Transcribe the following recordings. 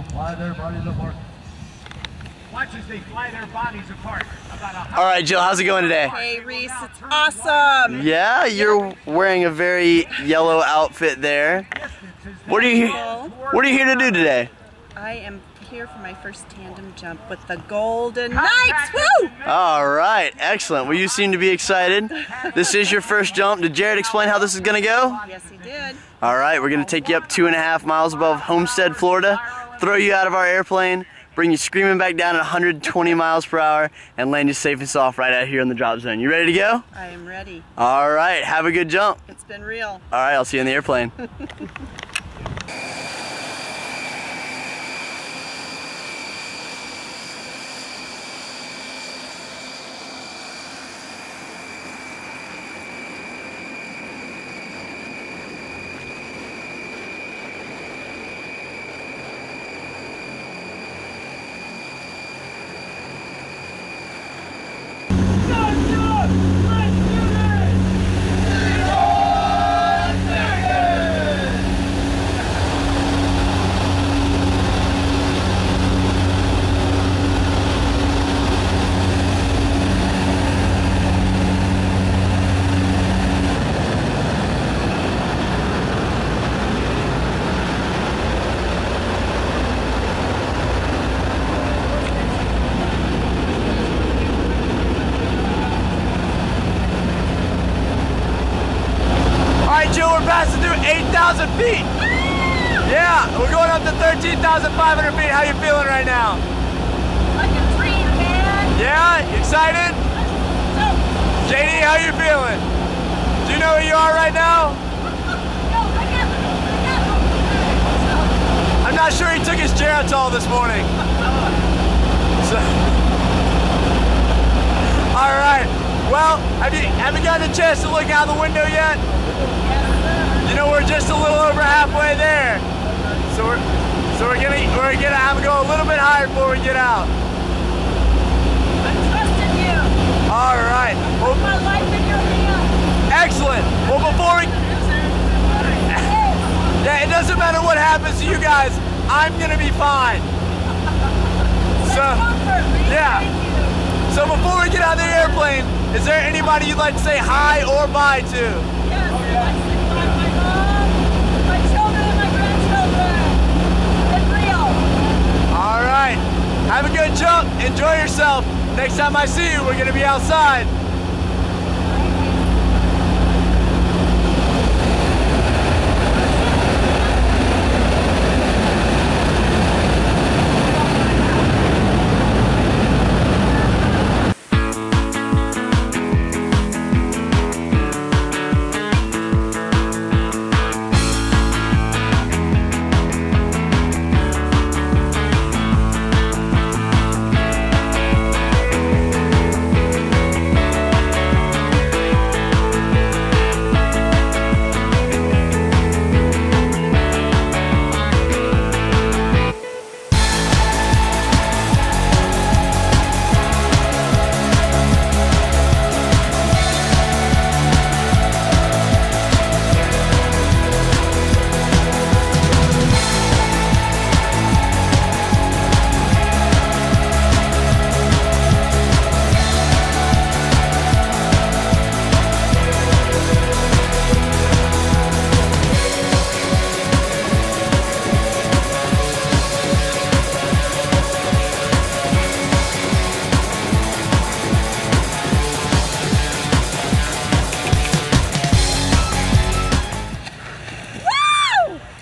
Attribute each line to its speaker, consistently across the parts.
Speaker 1: Fly their bodies apart. Watch as they fly their bodies apart.
Speaker 2: All right, Jill, how's it going today?
Speaker 3: Hey, Reese, it's awesome.
Speaker 2: Yeah, you're wearing a very yellow outfit there. What are you here to do today?
Speaker 3: I am here for my first tandem jump with the Golden Knights. Woo!
Speaker 2: All right, excellent. Well, you seem to be excited. This is your first jump. Did Jared explain how this is going to go?
Speaker 3: Yes, he did.
Speaker 2: All right, we're going to take you up 2.5 miles above Homestead, Florida, throw you out of our airplane, bring you screaming back down at 120 miles per hour, and land you safe and soft right out here in the drop zone. You ready to go?
Speaker 3: I am ready.
Speaker 2: All right, have a good jump.
Speaker 3: It's been real.
Speaker 2: All right, I'll see you in the airplane. We're passing through 8,000 feet. Yeah, we're going up to 13,500 feet. How you feeling right now?
Speaker 3: Like a dream, man.
Speaker 2: Yeah, you excited? JD, how you feeling? Do you know where you are right now? I'm not sure he took his Geritol this morning. All right. Well, have you gotten a chance to look out the window yet? You know, we're just a little over halfway there. So we're gonna have to go a little bit higher before we get out.
Speaker 3: I'm trusting you.
Speaker 2: All right. Well,
Speaker 3: my life in your hands.
Speaker 2: Excellent. Well, before we yeah, it doesn't matter what happens to you guys. I'm gonna be fine. So yeah. So before we get out of the airplane, is there anybody you'd like to say hi or bye to?
Speaker 3: Yes, I'd like to say bye to my mom, my children, and my grandchildren. It's real.
Speaker 2: All right. Have a good jump. Enjoy yourself. Next time I see you, we're going to be outside.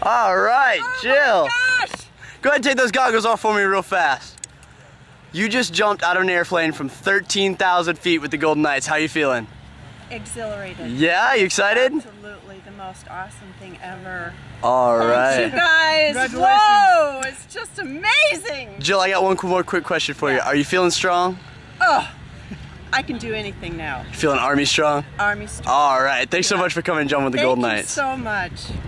Speaker 2: All right, Jill.
Speaker 3: Oh my gosh.
Speaker 2: Go ahead and take those goggles off for me real fast. You just jumped out of an airplane from 13,000 feet with the Golden Knights. How you feeling?
Speaker 3: Exhilarated.
Speaker 2: Yeah, you excited?
Speaker 3: Absolutely, the most awesome thing ever.
Speaker 2: All right.
Speaker 3: You guys, whoa, it's just amazing.
Speaker 2: Jill, I got one more quick question for you. Are you feeling strong?
Speaker 3: Oh, I can do anything now.
Speaker 2: You feeling Army strong?
Speaker 3: Army strong.
Speaker 2: All right. Thanks so much for coming and jumping with the Golden Knights.
Speaker 3: Thank you so much.